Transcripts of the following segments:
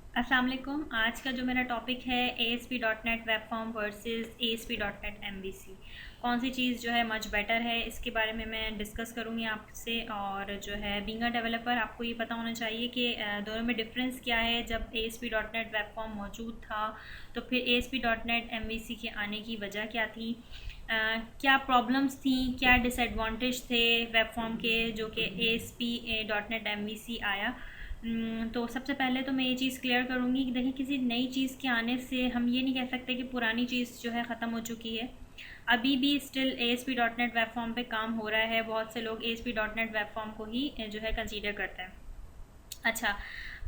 अस्सलाम वालेकुम। आज का जो मेरा टॉपिक है ASP.NET web form versus ASP.NET MVC, कौन सी चीज़ जो है मच बेटर है, इसके बारे में मैं डिस्कस करूँगी आपसे। और जो है बीइंग अ डेवलपर आपको ये पता होना चाहिए कि दोनों में डिफरेंस क्या है। जब ASP.NET वेब फॉर्म मौजूद था तो फिर ASP.NET MVC के आने की वजह क्या थी, क्या प्रॉब्लम्स थी, क्या डिसएडवांटेज थे वेब फॉर्म के जो कि ASP.NET MVC आया। तो सबसे पहले तो मैं ये चीज़ क्लियर करूँगी कि देखिए, किसी नई चीज़ के आने से हम ये नहीं कह सकते कि पुरानी चीज़ जो है ख़त्म हो चुकी है। अभी भी स्टिल ASP.NET वेब फॉर्म पे काम हो रहा है। बहुत से लोग ASP.NET वेब फॉर्म को ही जो है कंसीडर करते हैं। अच्छा,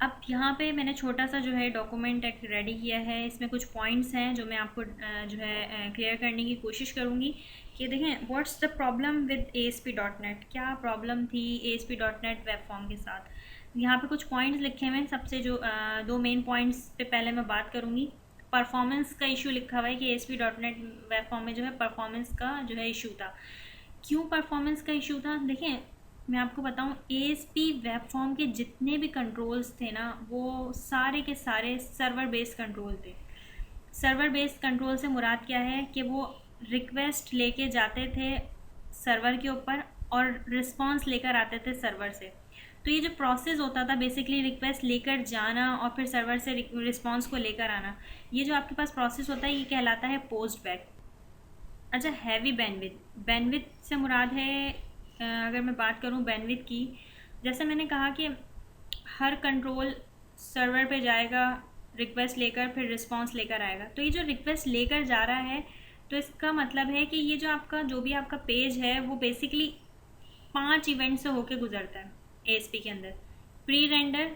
अब यहाँ पे मैंने छोटा सा जो है डॉक्यूमेंट एक रेडी किया है। इसमें कुछ पॉइंट्स हैं जो मैं आपको जो है क्लियर करने की कोशिश करूँगी कि देखें what's the problem with ASP.NET, क्या प्रॉब्लम थी ASP.NET वेब फॉर्म के साथ। यहाँ पे कुछ पॉइंट्स लिखे हुए हैं। सबसे जो दो मेन पॉइंट्स पे पहले मैं बात करूँगी। परफॉर्मेंस का इशू लिखा हुआ है कि ASP.NEट वेब फॉर्म में जो है परफॉर्मेंस का जो है इशू था। क्यों परफॉर्मेंस का इशू था, देखें मैं आपको बताऊं, ASP वेब फॉर्म के जितने भी कंट्रोल्स थे ना, वो सारे के सारे सर्वर बेस्ड कंट्रोल थे। सर्वर बेस्ड कंट्रोल से मुराद क्या है कि वो रिक्वेस्ट लेके जाते थे सर्वर के ऊपर और रिस्पांस लेकर आते थे सर्वर से। तो ये जो प्रोसेस होता था बेसिकली रिक्वेस्ट लेकर जाना और फिर सर्वर से रिस्पांस को लेकर आना, ये जो आपके पास प्रोसेस होता है ये कहलाता है पोस्ट बैक। अच्छा, हैवी बैंडविथ, बैंडविथ से मुराद है अगर मैं बात करूं बैंडविथ की, जैसे मैंने कहा कि हर कंट्रोल सर्वर पे जाएगा रिक्वेस्ट लेकर, फिर रिस्पांस लेकर आएगा। तो ये जो रिक्वेस्ट लेकर जा रहा है, तो इसका मतलब है कि ये जो आपका जो भी आपका पेज है वो बेसिकली 5 इवेंट से होके गुजरता है ASP के अंदर। Pre render,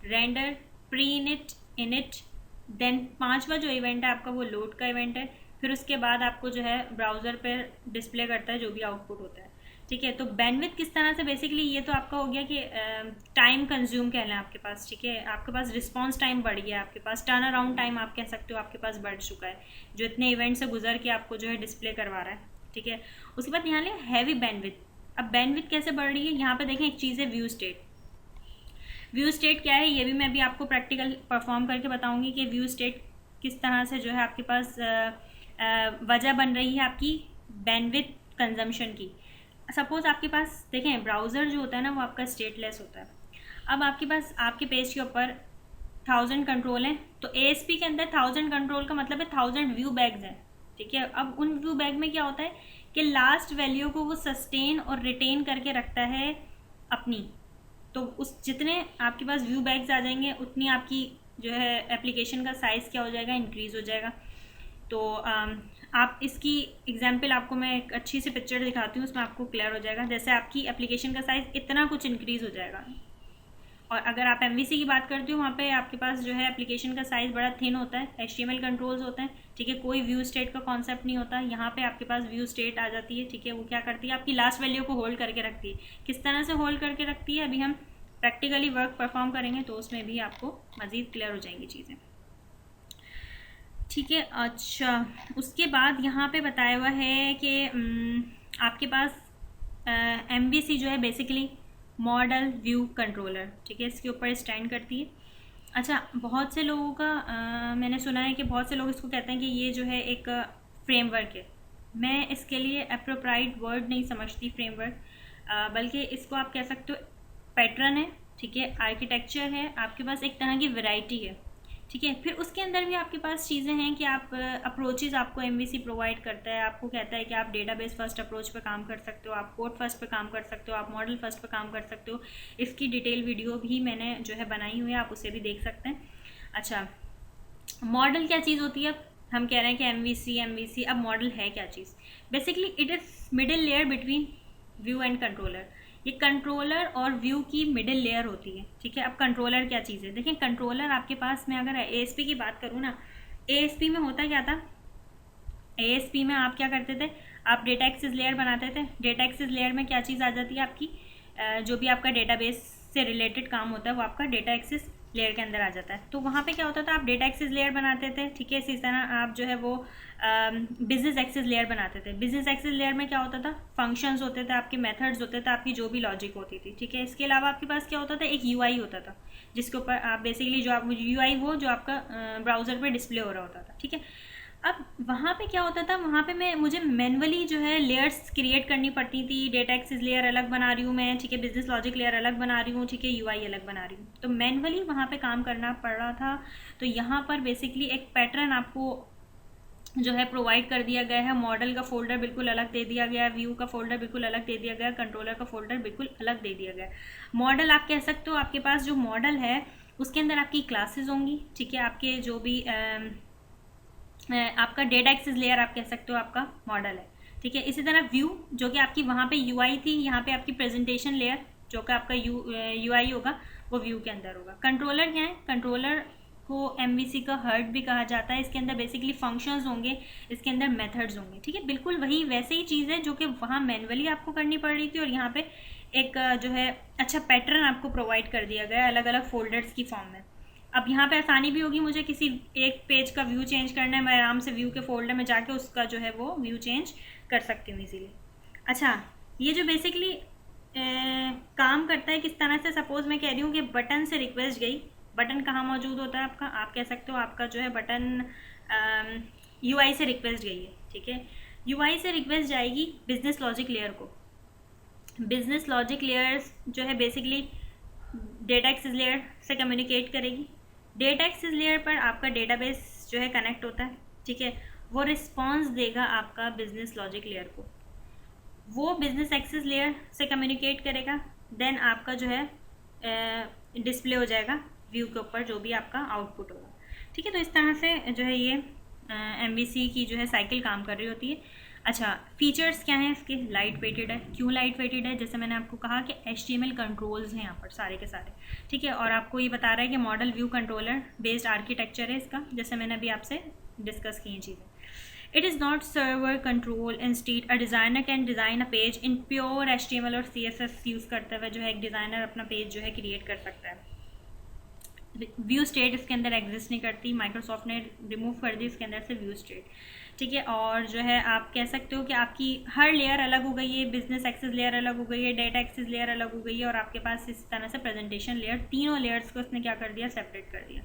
render, pre init, init, then पांचवा जो इवेंट है आपका वो लोड का इवेंट है। फिर उसके बाद आपको जो है ब्राउज़र पर डिस्प्ले करता है जो भी आउटपुट होता है। ठीक है, तो बैंडविड्थ किस तरह से, बेसिकली ये तो आपका हो गया कि टाइम कंज्यूम कह लें आपके पास। ठीक है, आपके पास रिस्पांस टाइम बढ़ गया, आपके पास टर्न अराउंड टाइम आप कह सकते हो आपके पास बढ़ चुका है, जो इतने इवेंट से गुजर के आपको जो है डिस्प्ले करवा रहा है। ठीक है, उसके बाद यहाँ लें हैवी बैंडविड्थ। अब बैंडविड्थ कैसे बढ़ रही है, यहाँ पे देखें एक चीज़ है व्यू स्टेट। व्यू स्टेट क्या है, ये भी मैं अभी आपको प्रैक्टिकल परफॉर्म करके बताऊंगी कि व्यू स्टेट किस तरह से जो है आपके पास वजह बन रही है आपकी बैंडविड्थ कंजम्पशन की। सपोज आपके पास देखें ब्राउज़र जो होता है ना वो आपका स्टेटलेस होता है। अब आपके पास आपके पेज के ऊपर 1000 कंट्रोल हैं, तो ASP के अंदर 1000 कंट्रोल का मतलब है 1000 व्यू बैग्स हैं। ठीक है, अब उन व्यू बैग में क्या होता है कि लास्ट वैल्यू को वो सस्टेन और रिटेन करके रखता है अपनी। तो उस जितने आपके पास व्यू बैग्स आ जाएंगे उतनी आपकी जो है एप्लीकेशन का साइज़ क्या हो जाएगा, इंक्रीज़ हो जाएगा। तो आप इसकी एग्जांपल आपको मैं एक अच्छी सी पिक्चर दिखाती हूँ, उसमें आपको क्लियर हो जाएगा। जैसे आपकी एप्लीकेशन का साइज़ इतना कुछ इंक्रीज़ हो जाएगा। और अगर आप MVC की बात करते हो वहाँ पे आपके पास जो है एप्लीकेशन का साइज़ बड़ा थिन होता है, HTML कंट्रोल्स होते हैं। ठीक है, कोई व्यू स्टेट का कॉन्सेप्ट नहीं होता। यहाँ पे आपके पास व्यू स्टेट आ जाती है। ठीक है, वो क्या करती है, आपकी लास्ट वैल्यू को होल्ड करके रखती है। किस तरह से होल्ड करके रखती है अभी हम प्रैक्टिकली वर्क परफॉर्म करेंगे तो उसमें भी आपको मज़ीद क्लियर हो जाएंगी चीज़ें। ठीक है, अच्छा उसके बाद यहाँ पे बताया हुआ है कि आपके पास MVC जो है बेसिकली मॉडल व्यू कंट्रोलर, ठीक है, इसके ऊपर स्टैंड करती है। अच्छा, बहुत से लोगों का मैंने सुना है कि बहुत से लोग इसको कहते हैं कि ये जो है एक फ्रेमवर्क है। मैं इसके लिए अप्रोप्राइट वर्ड नहीं समझती फ्रेमवर्क, बल्कि इसको आप कह सकते हो पैटर्न है। ठीक है, आर्किटेक्चर है, आपके पास एक तरह की वैरायटी है। ठीक है, फिर उसके अंदर भी आपके पास चीज़ें हैं कि आप अप्रोचेस आपको MVC प्रोवाइड करता है। आपको कहता है कि आप डेटाबेस फर्स्ट अप्रोच पे काम कर सकते हो, आप कोड फर्स्ट पे काम कर सकते हो, आप मॉडल फर्स्ट पे काम कर सकते हो। इसकी डिटेल वीडियो भी मैंने जो है बनाई हुई है, आप उसे भी देख सकते हैं। अच्छा, मॉडल क्या चीज़ होती है, अब हम कह रहे हैं कि MVC अब मॉडल है क्या चीज़। Basically it is middle layer between view and controller. ये कंट्रोलर और व्यू की मिडिल लेयर होती है। ठीक है, अब कंट्रोलर क्या चीज़ है, देखिए कंट्रोलर आपके पास में अगर ASP की बात करूँ ना, ASP में होता क्या था, ASP में आप क्या करते थे, आप डेटा एक्सेस लेयर बनाते थे। डेटा एक्सेस लेयर में क्या चीज़ आ जाती है आपकी, जो भी आपका डेटाबेस से रिलेटेड काम होता है वो आपका डेटा एक्सेस लेयर के अंदर आ जाता है। तो वहाँ पे क्या होता था, आप डेटा एक्सेस लेयर बनाते थे, ठीक है। इसी तरह आप जो है वो बिजनेस एक्सेस लेयर बनाते थे। बिजनेस एक्सेस लेयर में क्या होता था, फंक्शंस होते थे, आपके मेथड्स होते थे, आपकी जो भी लॉजिक होती थी, ठीक है। इसके अलावा आपके पास क्या होता था, एक यूआई होता था, जिसके ऊपर आप बेसिकली जो आप यूआई वो जो आपका ब्राउज़र पे डिस्प्ले हो रहा होता था, ठीक है। अब वहाँ पे क्या होता था, वहाँ पे मुझे मैनुअली जो है लेयर्स क्रिएट करनी पड़ती थी। डेटा एक्सेस लेयर अलग बना रही हूँ मैं, ठीक है, बिजनेस लॉजिक लेयर अलग बना रही हूँ, ठीक है, यूआई अलग बना रही हूँ, तो मैनुअली वहाँ पे काम करना पड़ रहा था। तो यहाँ पर बेसिकली एक पैटर्न आपको जो है प्रोवाइड कर दिया गया है। मॉडल का फोल्डर बिल्कुल अलग दे दिया गया है, व्यू का फोल्डर बिल्कुल अलग दे दिया गया है, कंट्रोलर का फोल्डर बिल्कुल अलग दे दिया गया है। मॉडल आप कह सकते हो, आपके पास जो मॉडल है उसके अंदर आपकी क्लासेस होंगी, ठीक है, आपके जो भी आपका डेटा एक्सेस लेयर आप कह सकते हो आपका मॉडल है, ठीक है। इसी तरह व्यू जो कि आपकी वहाँ पे यूआई थी, यहाँ पे आपकी प्रेजेंटेशन लेयर जो कि आपका यूआई होगा वो व्यू के अंदर होगा। कंट्रोलर क्या है, कंट्रोलर को एमवीसी का हर्ट भी कहा जाता है। इसके अंदर बेसिकली फंक्शंस होंगे, इसके अंदर मेथड्स होंगे, ठीक है। बिल्कुल वही वैसे ही चीज़ है जो कि वहाँ मैनुअली आपको करनी पड़ रही थी, और यहाँ पे एक जो है अच्छा पैटर्न आपको प्रोवाइड कर दिया गया है अलग अलग फोल्डर्स की फॉर्म में। अब यहाँ पे आसानी भी होगी, मुझे किसी एक पेज का व्यू चेंज करना है, मैं आराम से व्यू के फोल्डर में जाके उसका जो है वो व्यू चेंज कर सकती हूँ इजीली। अच्छा, ये जो बेसिकली काम करता है किस तरह से, सपोज मैं कह रही हूँ कि बटन से रिक्वेस्ट गई। बटन कहाँ मौजूद होता है आपका, आप कह सकते हो आपका जो है बटन यूआई से रिक्वेस्ट गई है, ठीक है। यूआई से रिक्वेस्ट जाएगी बिजनेस लॉजिक लेयर को। बिजनेस लॉजिक लेयर जो है बेसिकली डेटा एक्सेस लेयर से कम्युनिकेट करेगी। डेटा एक्सेस लेयर पर आपका डेटाबेस जो है कनेक्ट होता है, ठीक है। वो रिस्पॉन्स देगा आपका बिजनेस लॉजिक लेयर को, वो बिजनेस एक्सेस लेयर से कम्युनिकेट करेगा, देन आपका जो है डिस्प्ले हो जाएगा व्यू के ऊपर जो भी आपका आउटपुट होगा, ठीक है। तो इस तरह से जो है ये एमवीसी की जो है साइकिल काम कर रही होती है। अच्छा, फीचर्स क्या हैं इसके, लाइट वेटेड है। क्यों लाइट वेटेड है, जैसे मैंने आपको कहा कि HTML कंट्रोल्स हैं यहाँ पर सारे के सारे, ठीक है। और आपको ये बता रहा है कि model view controller based architecture है इसका, जैसे मैंने अभी आपसे डिस्कस की हैं चीज़ें। It is not server control. Instead, a designer can design a page in pure HTML और CSS यूज़ करते हुए जो है एक डिज़ाइनर अपना पेज जो है क्रिएट कर सकता है। व्यू स्टेट इसके अंदर एग्जिस्ट नहीं करती, माइक्रोसॉफ्ट ने रिमूव कर दी इसके अंदर से व्यू स्टेट, ठीक है। और जो है आप कह सकते हो कि आपकी हर लेयर अलग हो गई है, बिजनेस एक्सेस लेयर अलग हो गई है, डेटा एक्सेस लेयर अलग हो गई है, और आपके पास इस तरह से प्रेजेंटेशन लेयर, तीनों लेयर्स को उसने क्या कर दिया, सेपरेट कर दिया।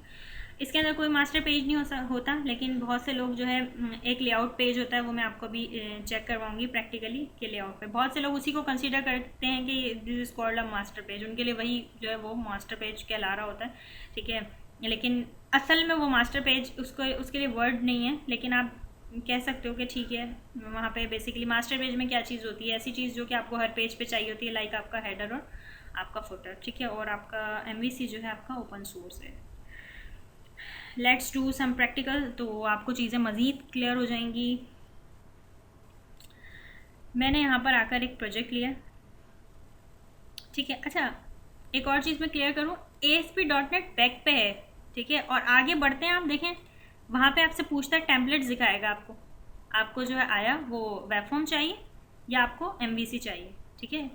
इसके अंदर कोई मास्टर पेज नहीं होता, लेकिन बहुत से लोग जो है एक लेआउट पेज होता है, वो मैं आपको भी चेक करवाऊंगी प्रैक्टिकली कि लेआउट पे बहुत से लोग उसी को कंसीडर करते हैं कि this is called a master page, उनके लिए वही जो है वो मास्टर पेज कहला रहा होता है, ठीक है। लेकिन असल में वो मास्टर पेज उसके लिए वर्ड नहीं है, लेकिन आप कह सकते हो कि ठीक है, वहाँ पे बेसिकली मास्टर पेज में क्या चीज़ होती है, ऐसी चीज़ जो कि आपको हर पेज पे चाहिए होती है, लाइक आपका हेडर और आपका फुटर, ठीक है। और आपका एमवीसी जो है आपका ओपन सोर्स है। लेट्स डू सम प्रैक्टिकल, तो आपको चीज़ें मज़ीद क्लियर हो जाएंगी। मैंने यहाँ पर आकर एक प्रोजेक्ट लिया, ठीक है। अच्छा, एक और चीज़ मैं क्लियर करूँ, ASP.NET बैक पे है, ठीक है। और आगे बढ़ते हैं, आप देखें वहाँ पे आपसे पूछता है, टेम्पलेट्स दिखाएगा आपको जो है आया वो वेब फॉर्म चाहिए या आपको एमवीसी चाहिए, ठीक है।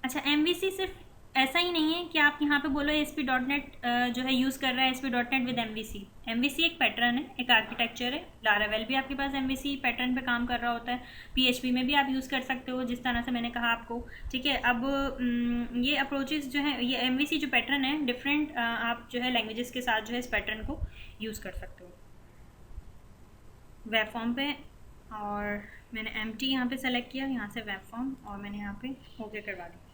अच्छा, एमवीसी सिर्फ ऐसा ही नहीं है कि आप यहाँ पे बोलो ASP.NET जो है यूज़ कर रहा है ASP.NET विद एमवीसी। एमवीसी एक पैटर्न है, एक आर्किटेक्चर है। लारावेल भी आपके पास एमवीसी पैटर्न पे काम कर रहा होता है, PHP में भी आप यूज़ कर सकते हो, जिस तरह से मैंने कहा आपको, ठीक है। अब ये अप्रोचेस जो है, ये एमवीसी जो पैटर्न है डिफरेंट, आप जो है लैंग्वेजेस के साथ जो है इस पैटर्न को यूज़ कर सकते हो वेब फॉर्म पे। और मैंने एम्प्टी यहाँ पे सेलेक्ट किया, यहाँ से वेब फॉर्म, और मैंने यहाँ पे ओके करवा दी।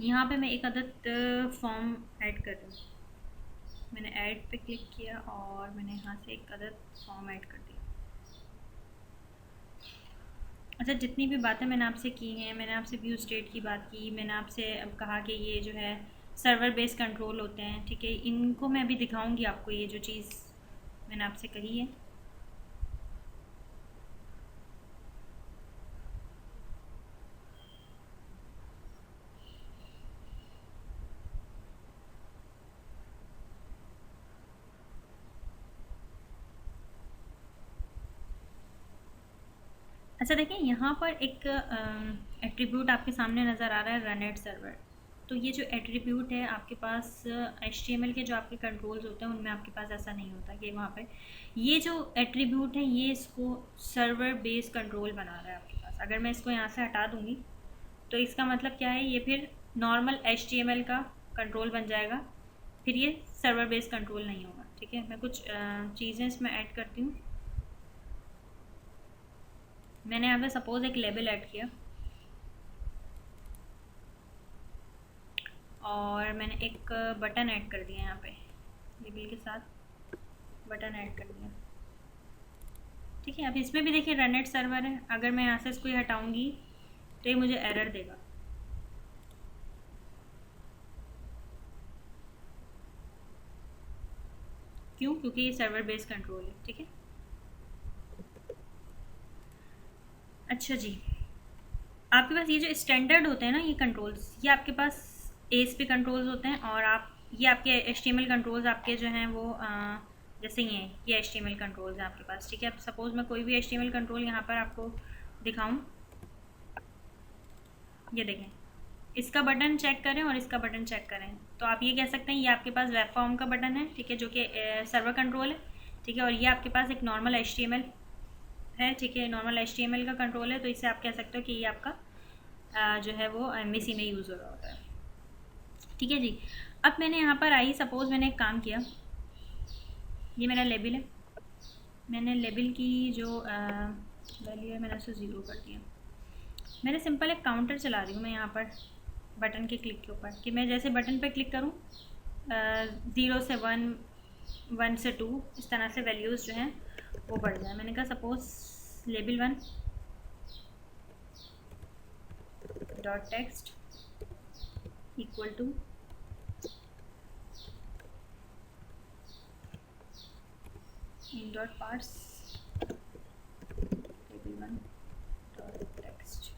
यहाँ पे मैं एक अदद फॉर्म ऐड कर रही हूँ, मैंने ऐड पे क्लिक किया और मैंने यहाँ से एक अदद फॉर्म ऐड कर दिया। अच्छा, जितनी भी बातें मैंने आपसे की हैं, मैंने आपसे व्यू स्टेट की बात की, मैंने आपसे अब कहा कि ये जो है सर्वर बेस्ड कंट्रोल होते हैं, ठीक है। इनको मैं अभी दिखाऊंगी आपको, ये जो चीज़ मैंने आपसे कही है। अच्छा देखिए, यहाँ पर एक एट्रीब्यूट आपके सामने नज़र आ रहा है, रन एट सर्वर। तो ये जो एट्रीब्यूट है आपके पास HTML के जो आपके कंट्रोल्स होते हैं उनमें आपके पास ऐसा नहीं होता कि वहाँ पे ये जो एट्रीब्यूट है ये इसको सर्वर बेस कंट्रोल बना रहा है आपके पास। अगर मैं इसको यहाँ से हटा दूँगी तो इसका मतलब क्या है, ये फिर नॉर्मल HTML का कंट्रोल बन जाएगा, फिर ये सर्वर बेस कंट्रोल नहीं होगा। ठीक है, मैं कुछ चीज़ें इसमें ऐड करती हूँ। मैंने यहाँ पे सपोज़ एक लेबल ऐड किया और मैंने एक बटन ऐड कर दिया यहाँ पे, लेबल के साथ बटन ऐड कर दिया। ठीक है, अब इसमें भी देखिए रननेट सर्वर है। अगर मैं यहाँ से इसको हटाऊँगी तो ये मुझे एरर देगा। क्यों? क्योंकि ये सर्वर बेस्ड कंट्रोल है। ठीक है, अच्छा जी, आपके पास ये जो स्टैंडर्ड होते हैं ना ये कंट्रोल्स, ये आपके पास ASP कंट्रोल्स होते हैं और आप ये आपके HTML कंट्रोल्स आपके जो हैं वो जैसे ये HTML कंट्रोल्स हैं आपके पास। ठीक है, अब सपोज़ मैं कोई भी HTML कंट्रोल यहाँ पर आपको दिखाऊं, ये देखें, इसका बटन चेक करें और इसका बटन चेक करें तो आप ये कह सकते हैं ये आपके पास वेब फॉर्म का बटन है। ठीक है, जो कि सर्वर कंट्रोल है। ठीक है, और ये आपके पास एक नॉर्मल HTML है। ठीक है, नॉर्मल HTML का कंट्रोल है, तो इससे आप कह सकते हो कि ये आपका जो है वो MVC में यूज़ हो रहा होता है। ठीक है जी, अब मैंने यहाँ पर आई, सपोज़ मैंने एक काम किया, ये मेरा लेबल है, मैंने लेबल की जो वैल्यू है मैंने उसे 0 कर दिया। मैंने सिंपल एक काउंटर चला रही हूँ मैं यहाँ पर बटन के क्लिक के ऊपर, कि मैं जैसे बटन पर क्लिक करूँ 0 से 1, 1 से 2, इस तरह से वैल्यूज़ जो हैं वो बढ़ जाए। मैंने कहा suppose label 1 dot text equal to int dot parse label 1 dot text,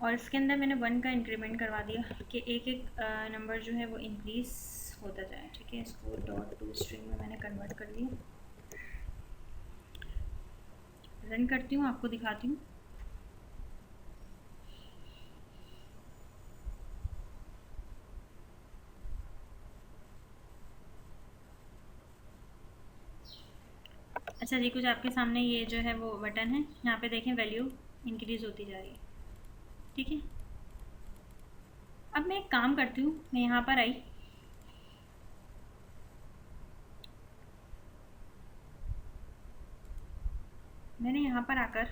और इसके अंदर मैंने 1 का इंक्रीमेंट करवा दिया कि एक एक नंबर जो है वो इंक्रीज़ होता जाए। ठीक है, इसको डॉट टू स्ट्रिंग में मैंने कन्वर्ट कर दिया। रन करती हूँ, आपको दिखाती हूँ। अच्छा जी, कुछ आपके सामने ये जो है वो बटन है, यहाँ पे देखें वैल्यू इंक्रीज़ होती जा रही है। ठीक है, अब मैं एक काम करती हूँ, मैं यहाँ पर आई, मैंने यहाँ पर आकर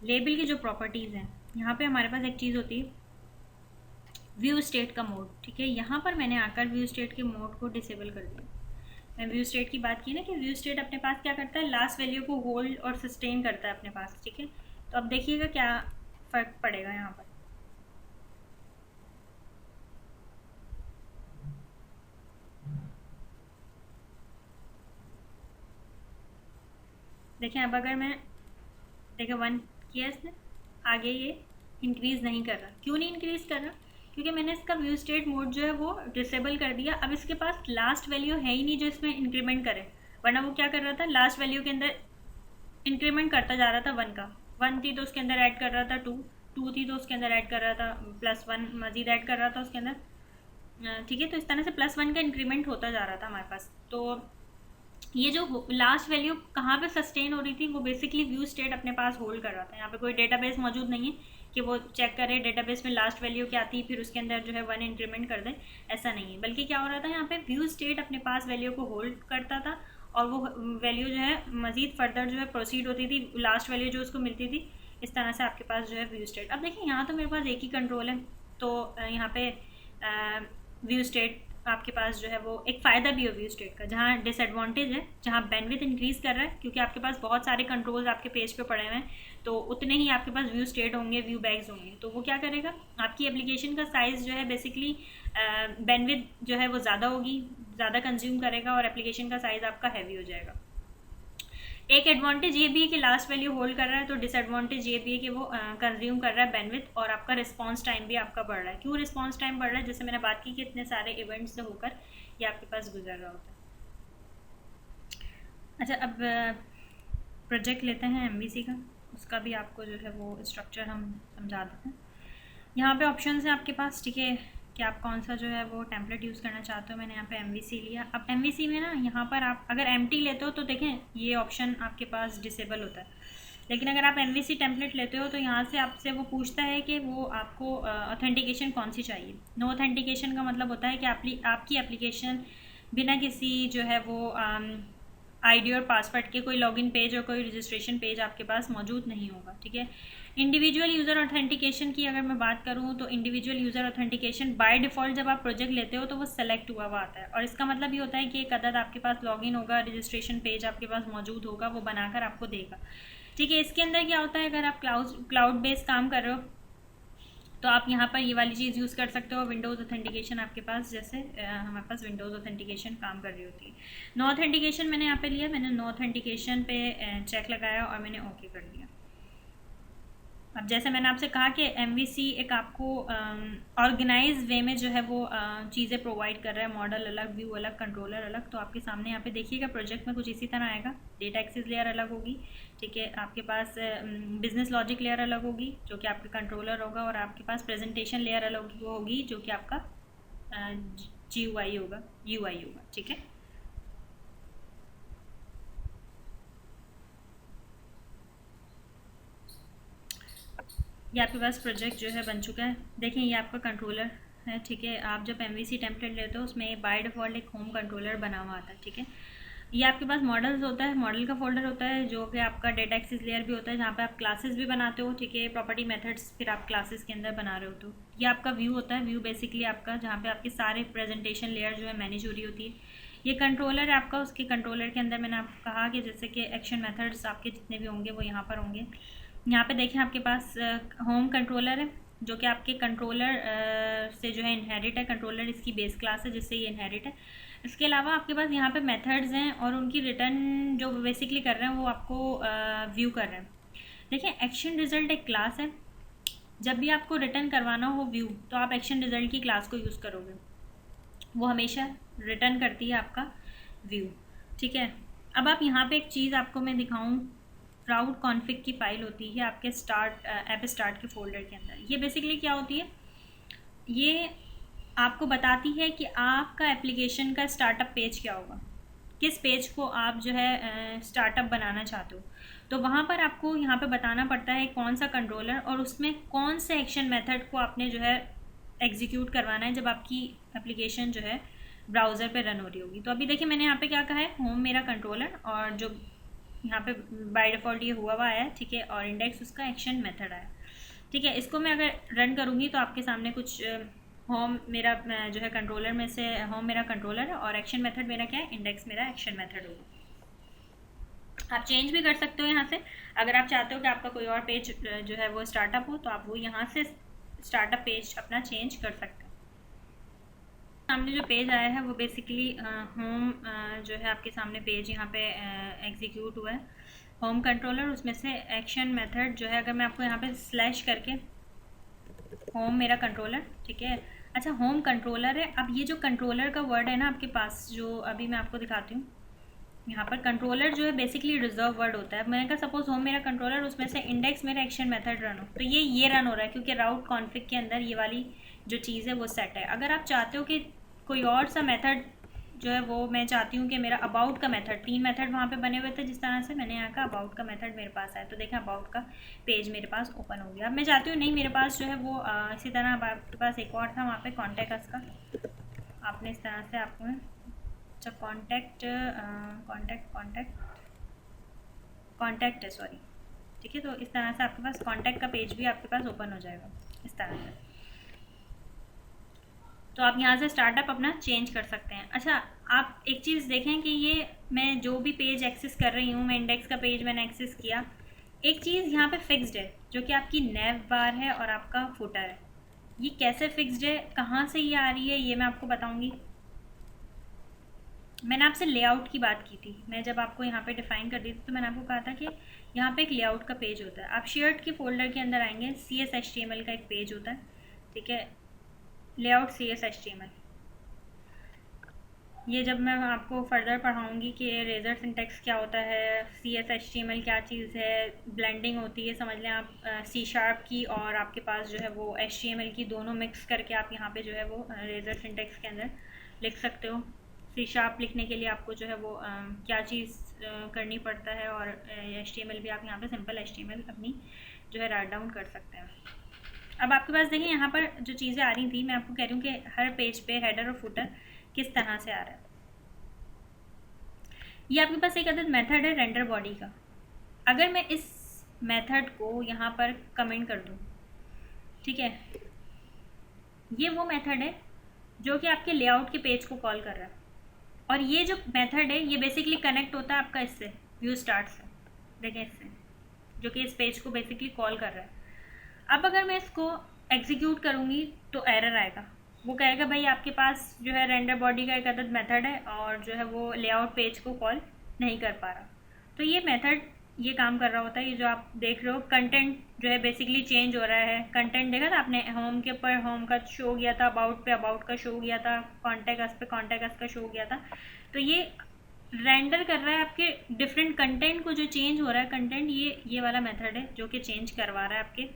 लेबल की जो प्रॉपर्टीज़ हैं, यहाँ पे हमारे पास एक चीज़ होती है व्यू स्टेट का मोड। ठीक है, यहाँ पर मैंने आकर व्यू स्टेट के मोड को डिसेबल कर दिया। मैं व्यू स्टेट की बात की ना कि व्यू स्टेट अपने पास क्या करता है, लास्ट वैल्यू को होल्ड और सस्टेन करता है अपने पास। ठीक है, तो अब देखिएगा क्या फ़र्क पड़ेगा यहाँ पर। देखें, अब अगर मैं देखिए 1 किया इसने, आगे ये इंक्रीज़ नहीं कर रहा। क्यों नहीं इंक्रीज़ कर रहा? क्योंकि मैंने इसका व्यू स्टेट मोड जो है वो डिसेबल कर दिया। अब इसके पास लास्ट वैल्यू है ही नहीं जो इसमें इंक्रीमेंट करे, वरना वो क्या कर रहा था, लास्ट वैल्यू के अंदर इंक्रीमेंट करता जा रहा था 1 का। 1 थी तो उसके अंदर ऐड कर रहा था 2, 2 थी तो उसके अंदर ऐड कर रहा था +1 मज़ीद ऐड कर रहा था उसके अंदर। ठीक है, तो इस तरह से +1 का इंक्रीमेंट होता जा रहा था हमारे पास। तो ये जो लास्ट वैल्यू कहाँ पे सस्टेन हो रही थी, वो बेसिकली व्यू स्टेट अपने पास होल्ड कर रहा था। यहाँ पे कोई डेटाबेस मौजूद नहीं है कि वो चेक करे डेटाबेस में लास्ट वैल्यू क्या थी फिर उसके अंदर जो है 1 इंक्रीमेंट कर दें, ऐसा नहीं है। बल्कि क्या हो रहा था, यहाँ पे व्यू स्टेट अपने पास वैल्यू को होल्ड करता था और वो वैल्यू जो है मज़ीद फर्दर जो है प्रोसीड होती थी, लास्ट वैल्यू जो उसको मिलती थी। इस तरह से आपके पास जो है व्यू स्टेट। अब देखिए यहाँ तो मेरे पास एक ही कंट्रोल है, तो यहाँ पे व्यू स्टेट आपके पास जो है वो एक फ़ायदा भी हो व्यू स्टेट का। जहाँ डिसएडवांटेज है, जहाँ बैंडविड्थ इंक्रीज़ कर रहा है, क्योंकि आपके पास बहुत सारे कंट्रोल्स आपके पेज पे पड़े हुए हैं, तो उतने ही आपके पास व्यू स्टेट होंगे, व्यू बैग्स होंगे। तो वो क्या करेगा, आपकी एप्लीकेशन का साइज़ जो है बेसिकली बैंडविड्थ जो है वो ज़्यादा होगी, ज़्यादा कंज्यूम करेगा और एप्लीकेशन का साइज़ आपका हैवी हो जाएगा। एक एडवांटेज ये भी है कि लास्ट वैल्यू होल्ड कर रहा है, तो डिसएडवांटेज ये भी है कि वो कंज्यूम कर रहा है बैंडविड्थ और आपका रिस्पांस टाइम भी आपका बढ़ रहा है। क्यों रिस्पांस टाइम बढ़ रहा है? जैसे मैंने बात की कि इतने सारे इवेंट्स से होकर ये आपके पास गुजर रहा होता है। अच्छा, अब प्रोजेक्ट लेते हैं MVC का, उसका भी आपको जो है वो स्ट्रक्चर हम समझा देते हैं। यहाँ पे ऑप्शन है आपके पास, ठीक है, कि आप कौन सा जो है वो टेम्पलेट यूज़ करना चाहते हो। मैंने यहाँ पे MVC लिया। अब MVC में ना यहाँ पर आप अगर MT लेते हो तो देखें ये ऑप्शन आपके पास डिसेबल होता है, लेकिन अगर आप MVC टेम्पलेट लेते हो तो यहाँ से आपसे वो पूछता है कि वो आपको ऑथेंटिकेशन कौन सी चाहिए। नो ऑथेंटिकेशन का मतलब होता है कि आपकी एप्लीकेशन बिना किसी जो है वो आईडी और पासवर्ड के कोई लॉगिन पेज और कोई रजिस्ट्रेशन पेज आपके पास मौजूद नहीं होगा, ठीक है। इंडिविजुअल यूज़र ऑथेंटिकेशन की अगर मैं बात करूँ तो individual user authentication by default जब आप प्रोजेक्ट लेते हो तो वो सेलेक्ट हुआ हुआ आता है, और इसका मतलब ये होता है कि एक अदद आपके पास लॉगिन होगा, रजिस्ट्रेशन पेज आपके पास मौजूद होगा, वो बनाकर आपको देगा, ठीक है। इसके अंदर क्या होता है, अगर आप क्लाउड बेस्ड काम कर रहे हो तो आप यहाँ पर ये वाली चीज़ यूज़ कर सकते हो। विंडोज़ ऑथेंटिकेशन आपके पास, जैसे हमारे पास विंडोज़ ऑथेंटिकेशन काम कर रही होती है। नो ऑथेंटिकेशन मैंने यहाँ पे लिया, मैंने नो ऑथेंटिकेशन पे चेक लगाया और मैंने ओके कर दिया। अब जैसे मैंने आपसे कहा कि MVC एक आपको ऑर्गेनाइज वे में जो है वो चीज़ें प्रोवाइड कर रहा है, मॉडल अलग, व्यू अलग, कंट्रोलर अलग। तो आपके सामने यहाँ पे देखिएगा प्रोजेक्ट में कुछ इसी तरह आएगा। डेटा एक्सेस लेयर अलग होगी, ठीक है, आपके पास बिजनेस लॉजिक लेयर अलग होगी जो कि आपका कंट्रोलर होगा, और आपके पास प्रेजेंटेशन लेयर अलग होगी जो कि आपका GUI होगा, UI होगा, ठीक है। ये आपके पास प्रोजेक्ट जो है बन चुका है। देखें ये आपका कंट्रोलर है, ठीक है। आप जब MVC टेम्पलेट लेते हो उसमें बाय डिफ़ॉल्ट एक होम कंट्रोलर बना हुआ आता है, ठीक है। ये आपके पास मॉडल्स होता है, मॉडल का फोल्डर होता है जो कि आपका डेटा एक्सेस लेयर भी होता है, जहाँ पे आप क्लासेस भी बनाते हो, ठीक है, प्रॉपर्टी मेथड्स फिर आप क्लासेस के अंदर बना रहे हो। तो ये आपका व्यू होता है। व्यू बेसिकली आपका जहाँ पे आपके सारे प्रेजेंटेशन लेयर जो है मैनेज हो रही होती है। ये कंट्रोलर है आपका। उसके कंट्रोलर के अंदर मैंने आपको कहा कि जैसे कि एक्शन मेथड्स आपके जितने भी होंगे वो यहाँ पर होंगे। यहाँ पे देखें आपके पास होम कंट्रोलर है जो कि आपके कंट्रोलर से जो है इनहेरिट है। कंट्रोलर इसकी बेस क्लास है जिससे ये इनहेरिट है। इसके अलावा आपके पास यहाँ पे मेथड्स हैं और उनकी रिटर्न जो बेसिकली कर रहे हैं वो आपको व्यू कर रहे हैं। देखिए एक्शन रिजल्ट एक क्लास है। जब भी आपको रिटर्न करवाना हो व्यू तो आप एक्शन रिजल्ट की क्लास को यूज़ करोगे, वो हमेशा रिटर्न करती है आपका व्यू, ठीक है। अब आप यहाँ पे एक चीज़ आपको मैं दिखाऊँ, राउट कॉन्फ़िग की फ़ाइल होती है आपके ऐप स्टार्ट के फोल्डर के अंदर। ये बेसिकली क्या होती है, ये आपको बताती है कि आपका एप्लीकेशन का स्टार्टअप पेज क्या होगा, किस पेज को आप जो है स्टार्टअप बनाना चाहते हो। तो वहाँ पर आपको यहाँ पे बताना पड़ता है कौन सा कंट्रोलर और उसमें कौन से एक्शन मेथड को आपने जो है एग्जीक्यूट करवाना है जब आपकी एप्लीकेशन जो है ब्राउज़र पे रन हो रही होगी। तो अभी देखिए मैंने यहाँ पे क्या कहा है, होम मेरा कंट्रोलर, और जो यहाँ पे बाय डिफ़ॉल्ट ये हुआ है, ठीक है, और इंडेक्स उसका एक्शन मेथड आया, ठीक है। इसको मैं अगर रन करूँगी तो आपके सामने कुछ होम मेरा जो है कंट्रोलर में से होम मेरा कंट्रोलर है और एक्शन मेथड मेरा क्या है, इंडेक्स मेरा एक्शन मेथड होगा। आप चेंज भी कर सकते हो यहाँ से। अगर आप चाहते हो कि आपका कोई और पेज जो है वो स्टार्टअप हो तो आप वो यहाँ से स्टार्टअप पेज अपना चेंज कर सकते हो। सामने जो पेज आया है वो बेसिकली होम जो है आपके सामने पेज यहाँ पे एग्जीक्यूट हुआ है, होम कंट्रोलर, उसमें से एक्शन मेथड जो है, अगर मैं आपको यहाँ पे स्लैश करके होम मेरा कंट्रोलर, ठीक है। अच्छा होम कंट्रोलर है। अब ये जो कंट्रोलर का वर्ड है ना आपके पास, जो अभी मैं आपको दिखाती हूँ, यहाँ पर कंट्रोलर जो है बेसिकली रिजर्व वर्ड होता है। मैंने कहा सपोज होम मेरा कंट्रोलर, उसमें से इंडेक्स मेरा एक्शन मेथड रन हो, तो ये रन हो रहा है क्योंकि राउट कॉन्फ़िग के अंदर ये वाली जो चीज़ है वो सेट है। अगर आप चाहते हो कि कोई और सा मेथड जो है वो मैं चाहती हूँ कि मेरा अबाउट का मेथड, 3 मेथड वहाँ पे बने हुए थे जिस तरह से, मैंने यहाँ का अबाउट का मेथड मेरे पास आया, तो देखें अबाउट का पेज मेरे पास ओपन हो गया। अब मैं चाहती हूँ नहीं, मेरे पास जो है वो इसी तरह आपके पास एक और था वहाँ पे कॉन्टैक्ट का, आपने इस तरह से आपको, अच्छा कॉन्टैक्ट कॉन्टैक्ट है, सॉरी, ठीक है। तो इस तरह से आपके पास कॉन्टैक्ट का पेज भी आपके पास ओपन हो जाएगा इस तरह से। तो आप यहाँ से स्टार्टअप अपना चेंज कर सकते हैं। अच्छा आप एक चीज़ देखें कि ये मैं जो भी पेज एक्सेस कर रही हूँ, मैं इंडेक्स का पेज मैंने एक्सेस किया, एक चीज़ यहाँ पे फिक्स्ड है जो कि आपकी नैव बार है और आपका फुटर है। ये कैसे फिक्स्ड है, कहाँ से ये आ रही है, ये मैं आपको बताऊँगी। मैंने आपसे लेआउट की बात की थी, मैं जब आपको यहाँ पे डिफ़ाइन कर रही थी तो मैंने आपको कहा था कि यहाँ पे एक लेआउट का पेज होता है। आप शेयर्ड के फोल्डर के अंदर आएंगे, CSHTML का एक पेज होता है, ठीक है, लेआउट CSHTML। ये जब मैं आपको फर्दर पढ़ाऊँगी कि रेजर सिंटेक्स क्या होता है, CSHTML क्या चीज़ है, ब्लेंडिंग होती है, समझ लें आप C शार्प की और आपके पास जो है वो HTML की दोनों मिक्स करके आप यहाँ पे जो है वो रेजर सिंटेक्स के अंदर लिख सकते हो। C शार्प लिखने के लिए आपको जो है वो क्या चीज़ करनी पड़ता है, और HTML भी आप यहाँ पे सिंपल HTML अपनी जो है राइट डाउन कर सकते हैं। अब आपके पास देखिए यहाँ पर जो चीज़ें आ रही थी, मैं आपको कह रही हूँ कि हर पेज पे हेडर और फुटर किस तरह से आ रहा है। ये आपके पास एक अदद मेथड है रेंडर बॉडी का। अगर मैं इस मेथड को यहाँ पर कमेंट कर दूँ, ठीक है, ये वो मेथड है जो कि आपके लेआउट के पेज को कॉल कर रहा है। और ये जो मेथड है ये बेसिकली कनेक्ट होता है आपका इससे, व्यू स्टार्ट से, देखें इससे, जो कि इस पेज को बेसिकली कॉल कर रहा है। अब अगर मैं इसको एग्जीक्यूट करूँगी तो एरर आएगा। वो कहेगा भाई आपके पास जो है रेंडर बॉडी का एक अदद मेथड है और जो है वो लेआउट पेज को कॉल नहीं कर पा रहा। तो ये मेथड ये काम कर रहा होता है। ये जो आप देख रहे हो कंटेंट जो है बेसिकली चेंज हो रहा है। कंटेंट देखा था आपने, होम के ऊपर होम का शो गया था, अबाउट पे अबाउट का शो गया था, कॉन्टैक्ट अस पे कॉन्टैक्ट अस का शो गया था। तो ये रेंडर कर रहा है आपके डिफरेंट कंटेंट को, जो चेंज हो रहा है कंटेंट, ये वाला मेथड है जो कि चेंज करवा रहा है आपके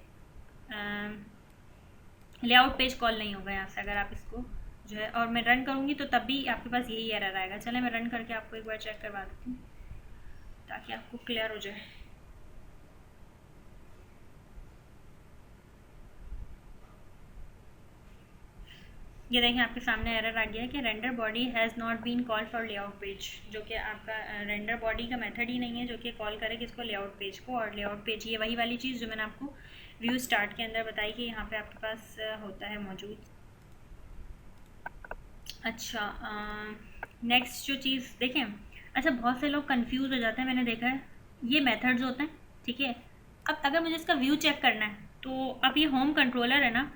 लेआउट पेज कॉल नहीं होगा यहाँ से। अगर आप इसको जो है और मैं रन करूँगी तो तब भी आपके पास यही एरर आएगा। चले मैं रन करके आपको एक बार चेक करवा देती हूँ ताकि आपको क्लियर हो जाए। ये देखें आपके सामने एरर आ गया है कि render body has not been call for layout page, जो कि आपका रेंडर बॉडी का मेथड ही नहीं है जो कि कॉल करे किसको, लेआउट पेज को। और लेआउट पेज ये वही वाली चीज़ जो मैंने आपको व्यू स्टार्ट के अंदर बताई कि यहाँ पे आपके पास होता है मौजूद। अच्छा, नेक्स्ट जो चीज़ देखें, अच्छा बहुत से लोग कंफ्यूज हो जाते हैं, मैंने देखा है। ये मेथड्स होते हैं, ठीक है। अब अगर मुझे इसका व्यू चेक करना है तो अब ये होम कंट्रोलर है ना,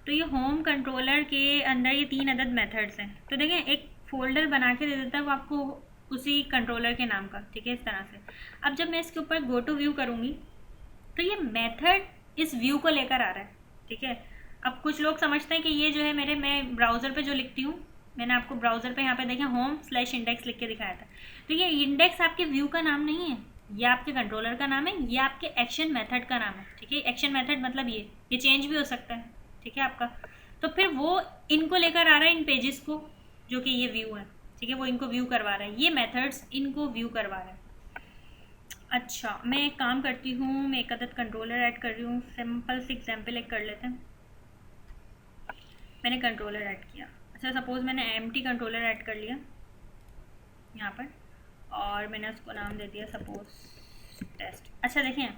तो ये होम कंट्रोलर के अंदर ये 3 अदद मेथड्स हैं। तो देखें एक फ़ोल्डर बना के दे देता है वो आपको उसी कंट्रोलर के नाम का, ठीक है, इस तरह से। अब जब मैं इसके ऊपर गो टू व्यू करूँगी तो ये मेथड इस व्यू को लेकर आ रहा है, ठीक है। अब कुछ लोग समझते हैं कि ये जो है मैं ब्राउज़र पे जो लिखती हूँ, मैंने आपको ब्राउज़र पे यहाँ पे देखें home/index लिख के दिखाया था। तो ये इंडेक्स आपके व्यू का नाम नहीं है, ये आपके कंट्रोलर का नाम है, ये आपके एक्शन मेथड का नाम है, ठीक है। एक्शन मेथड मतलब ये चेंज भी हो सकता है, ठीक है आपका। तो फिर वो इनको लेकर आ रहा है, इन पेजेस को, जो कि ये व्यू है, ठीक है, वो इनको व्यू करवा रहा है। ये मेथड्स इनको व्यू करवा रहा है। अच्छा, मैं एक काम करती हूँ, मैं एक अदद कंट्रोलर ऐड कर रही हूँ। सिंपल सी एग्जांपल एक कर लेते हैं। मैंने कंट्रोलर ऐड किया। अच्छा, सपोज़ मैंने एम्प्टी कंट्रोलर ऐड कर लिया यहाँ पर और मैंने उसको नाम दे दिया सपोज़ टेस्ट। अच्छा देखें,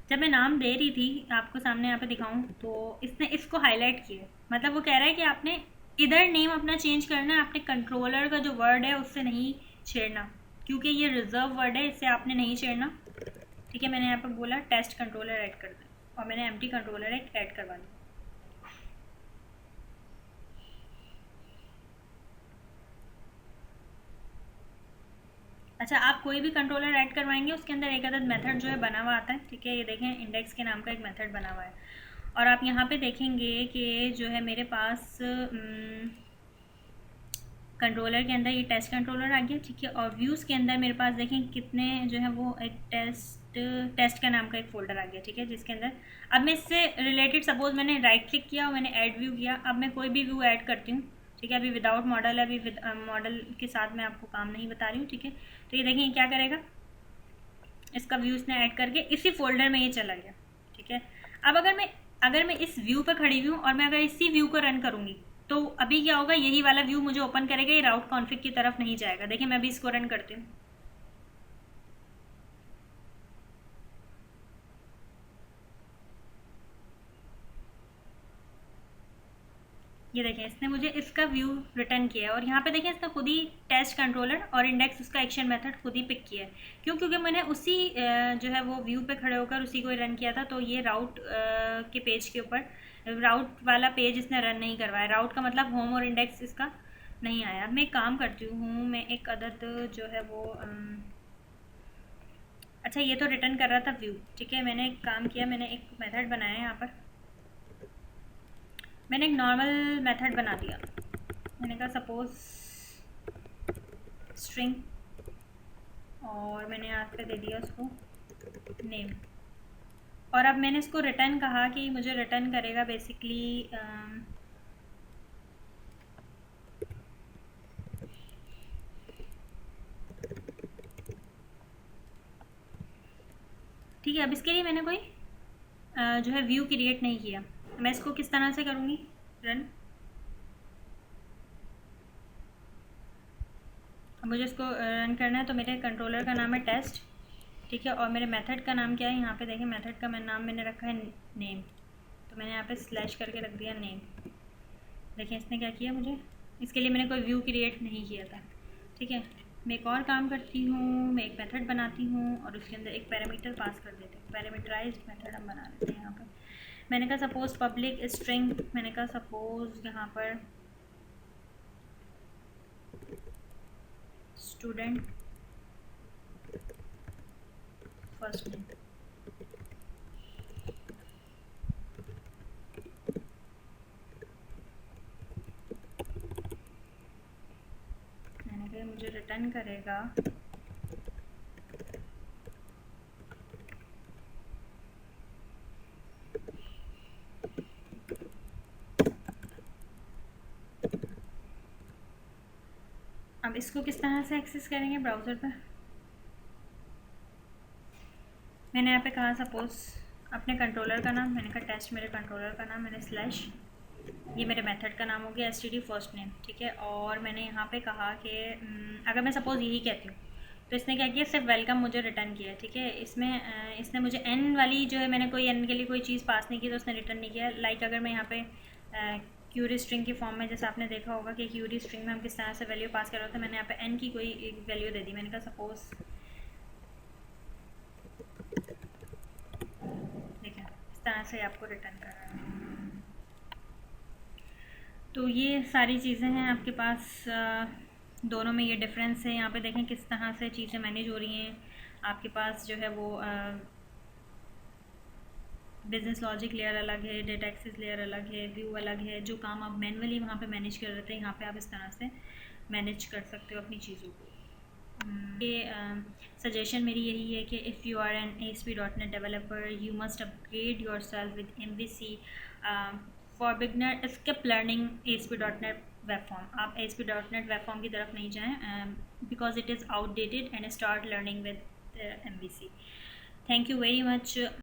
जब मैं नाम दे रही थी आपको सामने यहाँ पे दिखाऊं तो इसने इसको हाईलाइट किया, मतलब वो कह रहा है कि आपने इधर नेम अपना चेंज करना है, आपने कंट्रोलर का जो वर्ड है उससे नहीं छेड़ना, क्योंकि ये रिजर्व वर्ड है, इससे आपने नहीं छेड़ना, ठीक है। मैंने यहाँ पर बोला टेस्ट कंट्रोलर ऐड कर दें और मैंने एम्प्टी कंट्रोलर ऐड करवा लिया। अच्छा, आप कोई भी कंट्रोलर ऐड करवाएंगे उसके अंदर एक अदद मेथड जो है बना हुआ आता है, ठीक है। ये देखें इंडेक्स के नाम का एक मेथड बना हुआ है और आप यहाँ पे देखेंगे कि जो है मेरे पास कंट्रोलर के अंदर ये टेस्ट कंट्रोलर आ गया, ठीक है। और व्यूज़ के अंदर मेरे पास देखें कितने जो है वो एक टेस्ट का नाम का एक फ़ोल्डर आ गया, ठीक है, जिसके अंदर अब मैं इससे रिलेटेड सपोज़ मैंने राइट क्लिक किया और मैंने ऐड व्यू किया। अब मैं कोई भी व्यू ऐड करती हूँ, ठीक है। अभी विदाउट मॉडल है, अभी मॉडल के साथ मैं आपको काम नहीं बता रही हूँ, ठीक है। तो ये देखें क्या करेगा, इसका व्यू इसने ऐड करके इसी फोल्डर में ये चला गया, ठीक है। अब अगर मैं इस व्यू पर खड़ी हुई हूँ और मैं अगर इसी व्यू को रन करूँगी तो अभी क्या होगा, यही वाला व्यू मुझे ओपन करेगा, ये राउट कॉन्फ़िग की तरफ नहीं जाएगा। देखिए मैं अभी इसको रन करती हूँ, ये देखें इसने मुझे इसका व्यू रिटर्न किया है। और यहाँ पे देखें इसने खुद ही टेस्ट कंट्रोलर और इंडेक्स उसका एक्शन मेथड खुद ही पिक किया है। क्यों? क्योंकि मैंने उसी जो है वो व्यू पे खड़े होकर उसी को रन किया था, तो ये राउट के पेज के ऊपर राउट वाला पेज इसने रन नहीं करवाया। राउट का मतलब होम और इंडेक्स इसका नहीं आया। मैं एक काम करती हूँ, मैं एक अदद जो है वो अच्छा ये तो रिटर्न कर रहा था व्यू, ठीक है। मैंने एक काम किया, मैंने एक मेथड बनाया यहाँ पर, मैंने एक नॉर्मल मेथड बना दिया। मैंने कहा सपोज़ स्ट्रिंग, और मैंने यहाँ पे दे दिया उसको नेम। और अब मैंने इसको रिटर्न कहा कि मुझे रिटर्न करेगा बेसिकली ठीक है। अब इसके लिए मैंने कोई जो है व्यू क्रिएट नहीं किया। मैं इसको किस तरह से करूँगी रन। अब मुझे इसको रन करना है, तो मेरे कंट्रोलर का नाम है टेस्ट, ठीक है। और मेरे मेथड का नाम क्या है, यहाँ पे देखें मेथड का नाम मैंने रखा है नेम, तो मैंने यहाँ पे स्लैश करके रख दिया नेम। देखिए इसने क्या किया मुझे, इसके लिए मैंने कोई व्यू क्रिएट नहीं किया था, ठीक है। मैं एक और काम करती हूँ, मैं एक मेथड बनाती हूँ और उसके अंदर एक पैरामीटर पास कर देते हैं। पैरामीटराइज्ड मेथड हम बना लेते हैं यहाँ पर। मैंने कहा सपोज पब्लिक स्ट्रिंग, मैंने कहा सपोज यहाँ पर स्टूडेंट फर्स्ट नेम। मैंने कहा मुझे रिटर्न करेगा अब इसको किस तरह से एक्सेस करेंगे ब्राउज़र पर। मैंने यहाँ पे कहा सपोज अपने कंट्रोलर का नाम, मैंने कहा टेस्ट मेरे कंट्रोलर का नाम, मैंने स्लैश, ये मेरे मेथड का नाम हो गया std फर्स्ट नेम, ठीक है। और मैंने यहाँ पे कहा कि अगर मैं सपोज़ यही कहती हूँ तो इसने क्या किया, सिर्फ वेलकम मुझे रिटर्न किया, ठीक है। इसमें इसने मुझे एन वाली जो है, मैंने कोई एन के लिए कोई चीज़ पास नहीं की तो उसने रिटर्न नहीं किया। लाइक अगर मैं यहाँ पे क्यूरी स्ट्रिंग के फॉर्म में, जैसे आपने देखा होगा कि क्यूरी स्ट्रिंग में हम किस तरह से वैल्यू पास कर रहे होते हैं, मैंने यहाँ पे एन की कोई एक वैल्यू दे दी। मैंने कहा सपोज देखिए इस तरह से आपको रिटर्न कर रहा है। तो ये सारी चीज़ें हैं आपके पास, दोनों में ये डिफरेंस है। यहाँ पे देखें किस तरह से चीज़ें मैनेज हो रही हैं। आपके पास जो है वो बिजनेस लॉजिक लेयर अलग है, डेटा एक्सेस लेयर अलग है, व्यू अलग है। जो काम आप मैनुअली वहाँ पे मैनेज कर रहे थे, यहाँ पे आप इस तरह से मैनेज कर सकते हो अपनी चीज़ों को। ये सजेशन मेरी यही है कि if you are an ASP.NET developer, you must upgrade yourself with MVC for beginner skip learning ASP.NET web form. आप ASP.NET वेब फॉर्म की तरफ नहीं जाएँ because it is outdated, and start learning with MVC। Thank you very much.